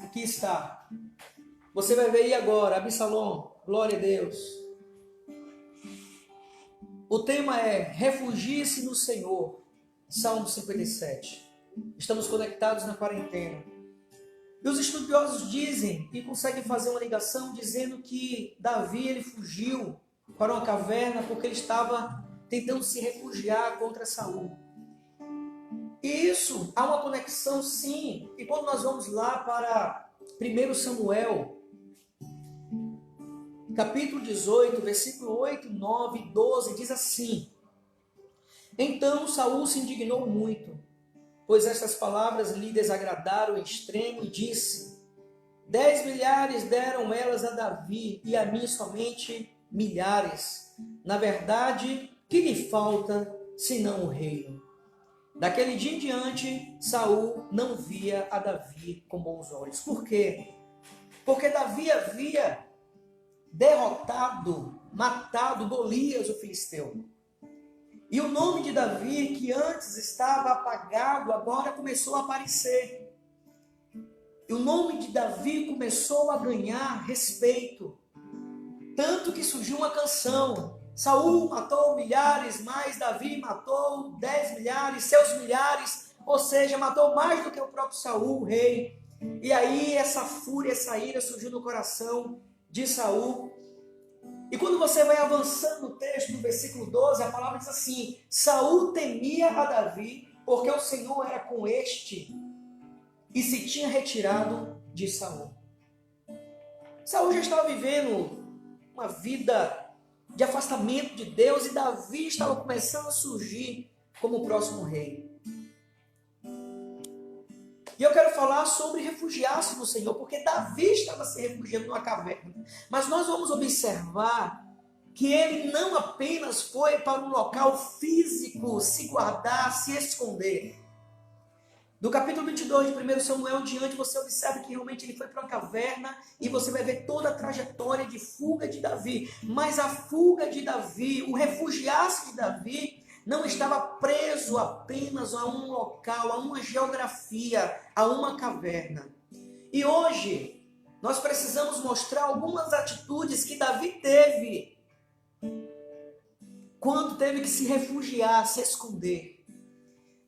Aqui está. Você vai ver aí agora, Absalom, glória a Deus. O tema é refugie-se no Senhor, Salmo 57. Estamos conectados na quarentena. E os estudiosos dizem e conseguem fazer uma ligação dizendo que Davi ele fugiu para uma caverna porque ele estava tentando se refugiar contra Saul. E isso há uma conexão sim. E quando nós vamos lá para 1 Samuel, capítulo 18, versículo 8, 9 e 12, diz assim: Então Saul se indignou muito, pois estas palavras lhe desagradaram em extremo, e disse: 10 milhares deram elas a Davi, e a mim somente milhares. Na verdade, que lhe falta, senão o reino? Daquele dia em diante, Saul não via a Davi com bons olhos. Por quê? Porque Davi havia derrotado, matado Golias, o filisteu. E o nome de Davi, que antes estava apagado, agora começou a aparecer. E o nome de Davi começou a ganhar respeito. Tanto que surgiu uma canção. Saul matou milhares, mas Davi matou 10 milhares, seus milhares. Ou seja, matou mais do que o próprio Saul, o rei. E aí essa fúria, essa ira surgiu no coração de Saul. E quando você vai avançando no texto, no versículo 12, a palavra diz assim: Saul temia a Davi, porque o Senhor era com este, e se tinha retirado de Saul. Saul já estava vivendo uma vida de afastamento de Deus, e Davi estava começando a surgir como o próximo rei. E eu quero falar sobre refugiar-se no Senhor, porque Davi estava se refugiando numa caverna. Mas nós vamos observar que ele não apenas foi para um local físico se guardar, se esconder. Do capítulo 22 de 1 Samuel em diante, você observa que realmente ele foi para uma caverna e você vai ver toda a trajetória de fuga de Davi. Mas a fuga de Davi, o refugiar-se de Davi, não estava preso apenas a um local, a uma geografia, a uma caverna. E hoje, nós precisamos mostrar algumas atitudes que Davi teve quando teve que se refugiar, se esconder.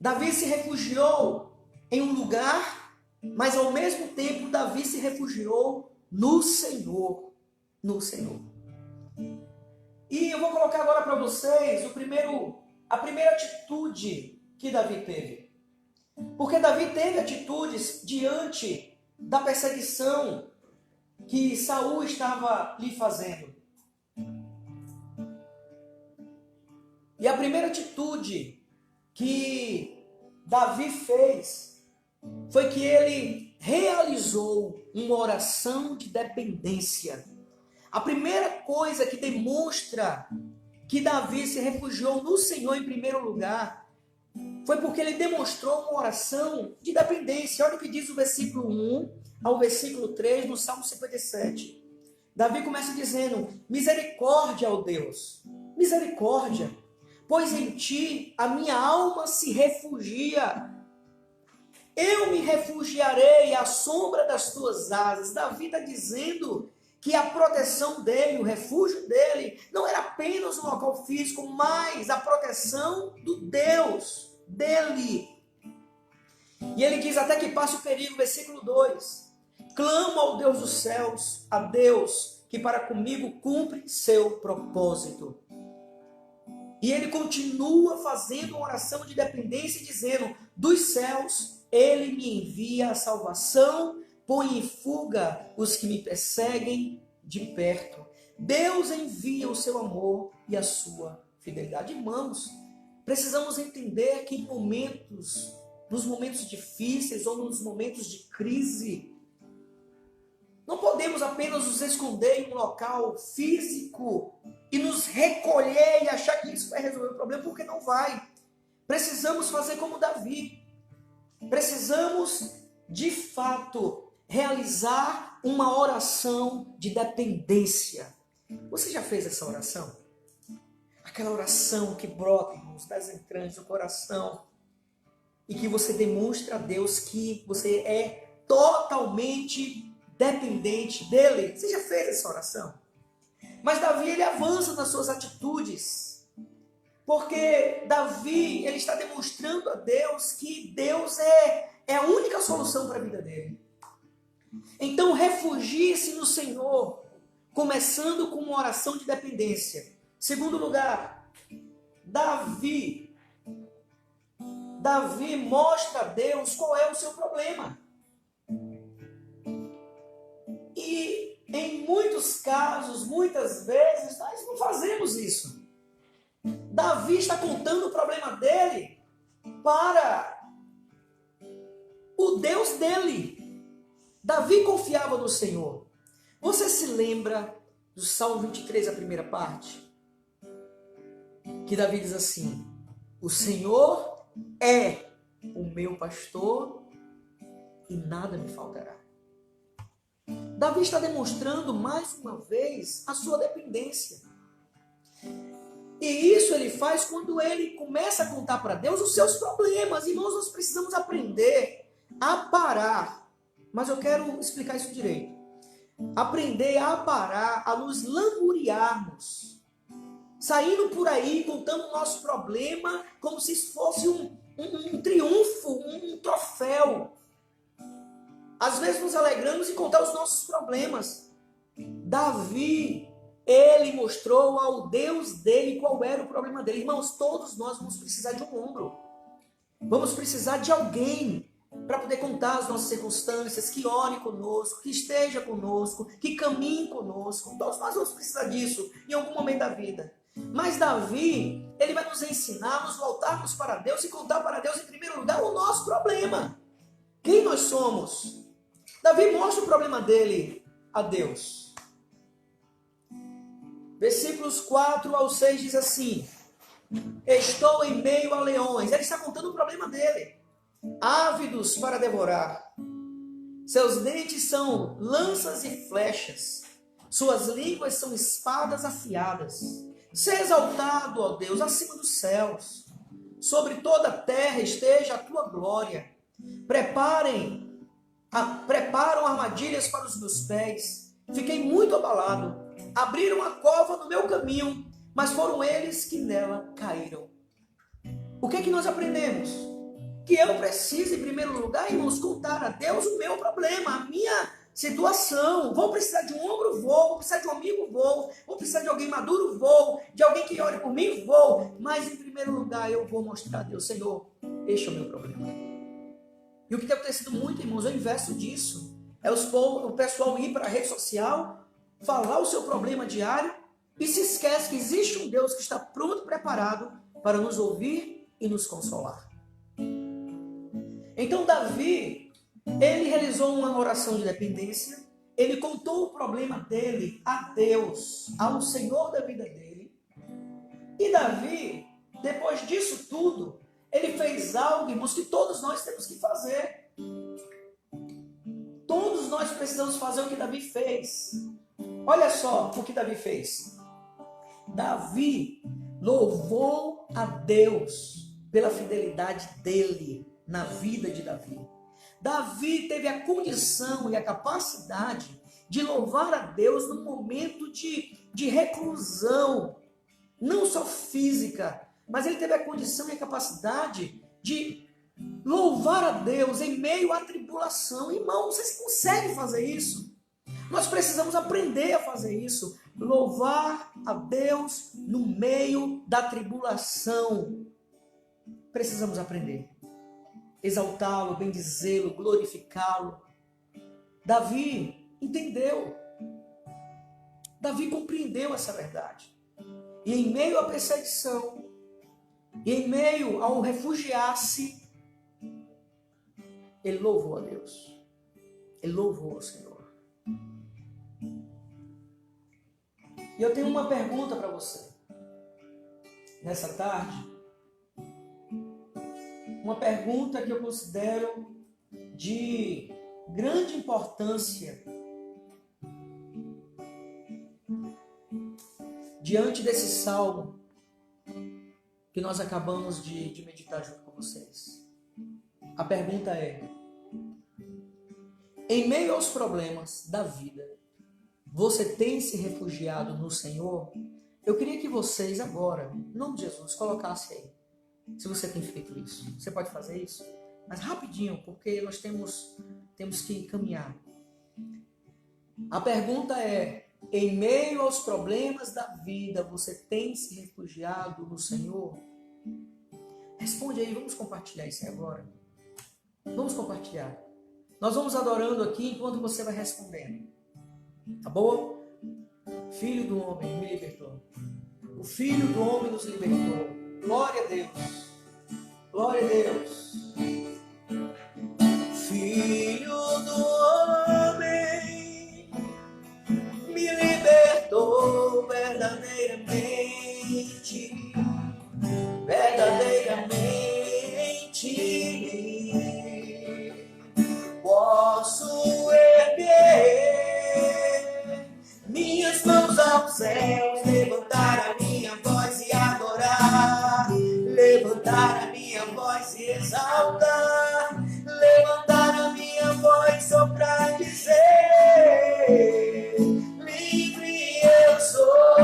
Davi se refugiou em um lugar, mas ao mesmo tempo Davi se refugiou no Senhor. No Senhor. E eu vou colocar agora para vocês a primeira atitude que Davi teve. Porque Davi teve atitudes diante da perseguição que Saul estava lhe fazendo. E a primeira atitude que Davi fez foi que ele realizou uma oração de dependência. A primeira coisa que demonstra que Davi se refugiou no Senhor em primeiro lugar foi porque ele demonstrou uma oração de dependência. Olha o que diz o versículo 1 ao versículo 3 no Salmo 57. Davi começa dizendo: misericórdia, ó Deus, misericórdia, pois em ti a minha alma se refugia. Eu me refugiarei à sombra das tuas asas. Davi está dizendo que a proteção dele, o refúgio dele, não era apenas um local físico, mas a proteção do Deus dele. E ele diz até que passe o perigo, versículo 2. Clamo ao Deus dos céus, a Deus que para comigo cumpre seu propósito. E ele continua fazendo uma oração de dependência, dizendo: dos céus ele me envia a salvação, põe em fuga os que me perseguem de perto. Deus envia o seu amor e a sua fidelidade. Irmãos, precisamos entender que nos momentos difíceis ou nos momentos de crise, não podemos apenas nos esconder em um local físico e nos recolher e achar que isso vai resolver o problema, porque não vai. Precisamos fazer como Davi. Precisamos, de fato, realizar uma oração de dependência. Você já fez essa oração? Aquela oração que brota, irmãos, das entranhas do coração e que você demonstra a Deus que você é totalmente dependente dele. Você já fez essa oração? Mas Davi, ele avança nas suas atitudes, porque Davi, ele está demonstrando a Deus que Deus é a única solução para a vida dele. Então, refugie-se no Senhor, começando com uma oração de dependência. Segundo lugar, Davi mostra a Deus qual é o seu problema. E em muitos casos, muitas vezes, nós não fazemos isso. Davi está contando o problema dele para o Deus dele. Davi confiava no Senhor. Você se lembra do Salmo 23, a primeira parte? Que Davi diz assim: o Senhor é o meu pastor e nada me faltará. Davi está demonstrando mais uma vez a sua dependência. E isso ele faz quando ele começa a contar para Deus os seus problemas. Irmãos, nós precisamos aprender a parar. Mas eu quero explicar isso direito. Aprender a parar, a nos lamuriarmos. Saindo por aí, contando o nosso problema como se isso fosse um triunfo, um troféu. Às vezes nos alegramos em contar os nossos problemas. Davi, ele mostrou ao Deus dele qual era o problema dele. Irmãos, todos nós vamos precisar de um ombro. Vamos precisar de alguém para poder contar as nossas circunstâncias, que ore conosco, que esteja conosco, que caminhe conosco. Todos nós vamos precisar disso em algum momento da vida. Mas Davi, ele vai nos ensinar a nos voltarmos para Deus e contar para Deus, em primeiro lugar, o nosso problema. Quem nós somos? Davi mostra o problema dele a Deus. Versículos 4 ao 6 diz assim: estou em meio a leões. Ele está contando o problema dele. Ávidos para devorar. Seus dentes são lanças e flechas. Suas línguas são espadas afiadas. Seja exaltado, ó Deus, acima dos céus. Sobre toda a terra esteja a tua glória. Preparam armadilhas para os meus pés. Fiquei muito abalado. Abriram a cova no meu caminho, mas foram eles que nela caíram. O que é que nós aprendemos? Que eu preciso, em primeiro lugar, irmãos, contar a Deus o meu problema, a minha situação. Vou precisar de um ombro, vou precisar de um amigo, vou precisar de alguém maduro, vou, de alguém que ore por mim, vou. Mas, em primeiro lugar, eu vou mostrar a Deus: Senhor, este é o meu problema. E o que tem acontecido muito, irmãos, é o inverso disso. É o pessoal ir para a rede social, falar o seu problema diário e se esquece que existe um Deus que está pronto e preparado para nos ouvir e nos consolar. Então Davi, ele realizou uma oração de dependência, ele contou o problema dele a Deus, ao Senhor da vida dele. E Davi, depois disso tudo, ele fez algo, irmãos, que todos nós temos que fazer. Todos nós precisamos fazer o que Davi fez. Olha só o que Davi fez. Davi louvou a Deus pela fidelidade dele na vida de Davi. Davi teve a condição e a capacidade de louvar a Deus num momento de reclusão, não só física, mas ele teve a condição e a capacidade de louvar a Deus em meio à tribulação. Irmão, vocês conseguem fazer isso? Nós precisamos aprender a fazer isso. Louvar a Deus no meio da tribulação. Precisamos aprender. Exaltá-lo, bendizê-lo, glorificá-lo. Davi entendeu. Davi compreendeu essa verdade. E em meio à perseguição, e em meio ao refugiar-se, ele louvou a Deus. Ele louvou ao Senhor. E eu tenho uma pergunta para você. Nessa tarde, uma pergunta que eu considero de grande importância diante desse salmo que nós acabamos de meditar junto com vocês. A pergunta é: Em meio aos problemas da vida, você tem se refugiado no Senhor? Eu queria que vocês agora, em nome de Jesus, colocassem aí. Se você tem feito isso, você pode fazer isso? Mas rapidinho, porque nós temos que caminhar. A pergunta é: em meio aos problemas da vida, você tem se refugiado no Senhor? Responde aí, vamos compartilhar isso aí agora. Vamos compartilhar. Nós vamos adorando aqui enquanto você vai respondendo. Tá bom? Filho do homem me libertou. O Filho do homem nos libertou. Glória a Deus. Glória a Deus. Filho do homem me libertou verdadeiramente. Posso erguer minhas mãos aos céus, levantar a minha voz e adorar, levantar a minha voz e exaltar, levantar a minha voz só pra dizer: livre eu sou,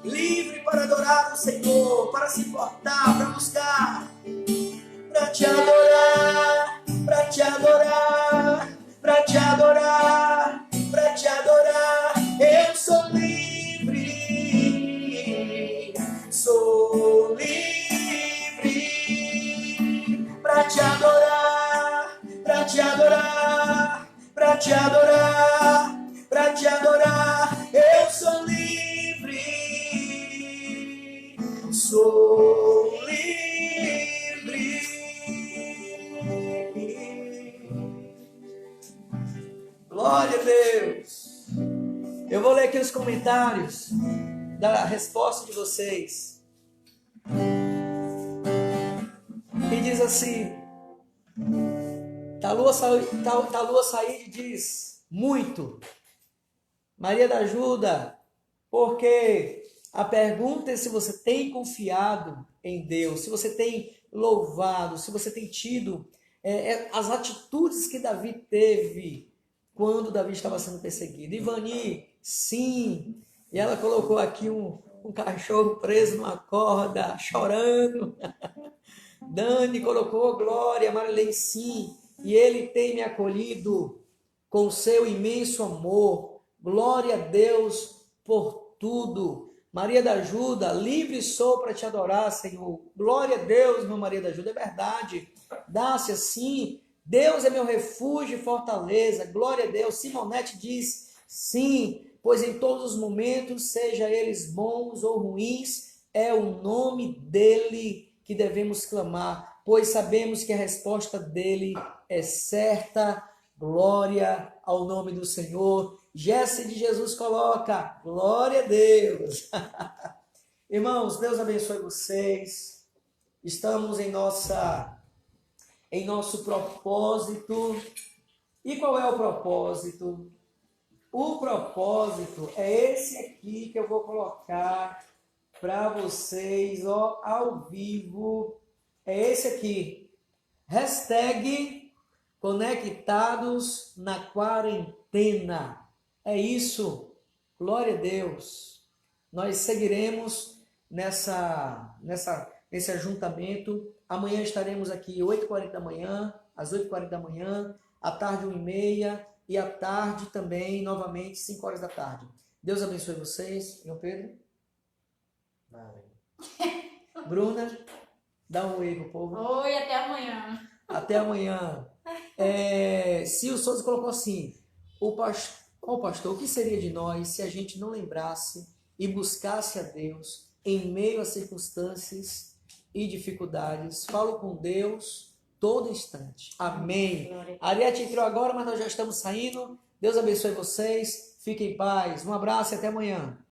livre para adorar o Senhor, para se portar, para buscar, para te adorar, para te adorar, para te adorar, para te adorar. Eu sou livre para te adorar, para te adorar, para te adorar, para te adorar. Eu sou livre, sou livre. Glória a Deus. Eu vou ler aqui os comentários da resposta de vocês. E diz assim: Talua Said diz: muito. Maria da Ajuda, porque a pergunta é se você tem confiado em Deus, se você tem louvado, se você tem tido as atitudes que Davi teve quando Davi estava sendo perseguido. Ivani, sim. E ela colocou aqui um cachorro preso numa corda, chorando. Dani colocou: glória. Marilene, sim. E ele tem me acolhido com seu imenso amor. Glória a Deus por tudo. Maria da Ajuda, livre sou para te adorar, Senhor. Glória a Deus, meu Maria da Ajuda, é verdade. Dá-se assim. Deus é meu refúgio e fortaleza. Glória a Deus. Simonete diz: sim, pois em todos os momentos, seja eles bons ou ruins, é o nome dele que devemos clamar, pois sabemos que a resposta dele é certa. Glória ao nome do Senhor. Jesse de Jesus coloca: glória a Deus. Irmãos, Deus abençoe vocês. Estamos em nosso propósito. E qual é o propósito? O propósito é esse aqui que eu vou colocar para vocês, ó, ao vivo. É esse aqui. Hashtag conectados na quarentena. É isso. Glória a Deus. Nós seguiremos nesse ajuntamento. Amanhã estaremos aqui 8h40 da manhã, às 8h40 da manhã, à tarde 1h30 e à tarde também, novamente, 5h da tarde. Deus abençoe vocês. João Pedro? Bruna, dá um oi pro povo. Oi, até amanhã. Até amanhã. Cio Souza colocou assim: pastor, o que seria de nós se a gente não lembrasse e buscasse a Deus em meio a circunstâncias e dificuldades? Falo com Deus todo instante. Amém. Ariete entrou agora, mas nós já estamos saindo. Deus abençoe vocês. Fiquem em paz. Um abraço e até amanhã.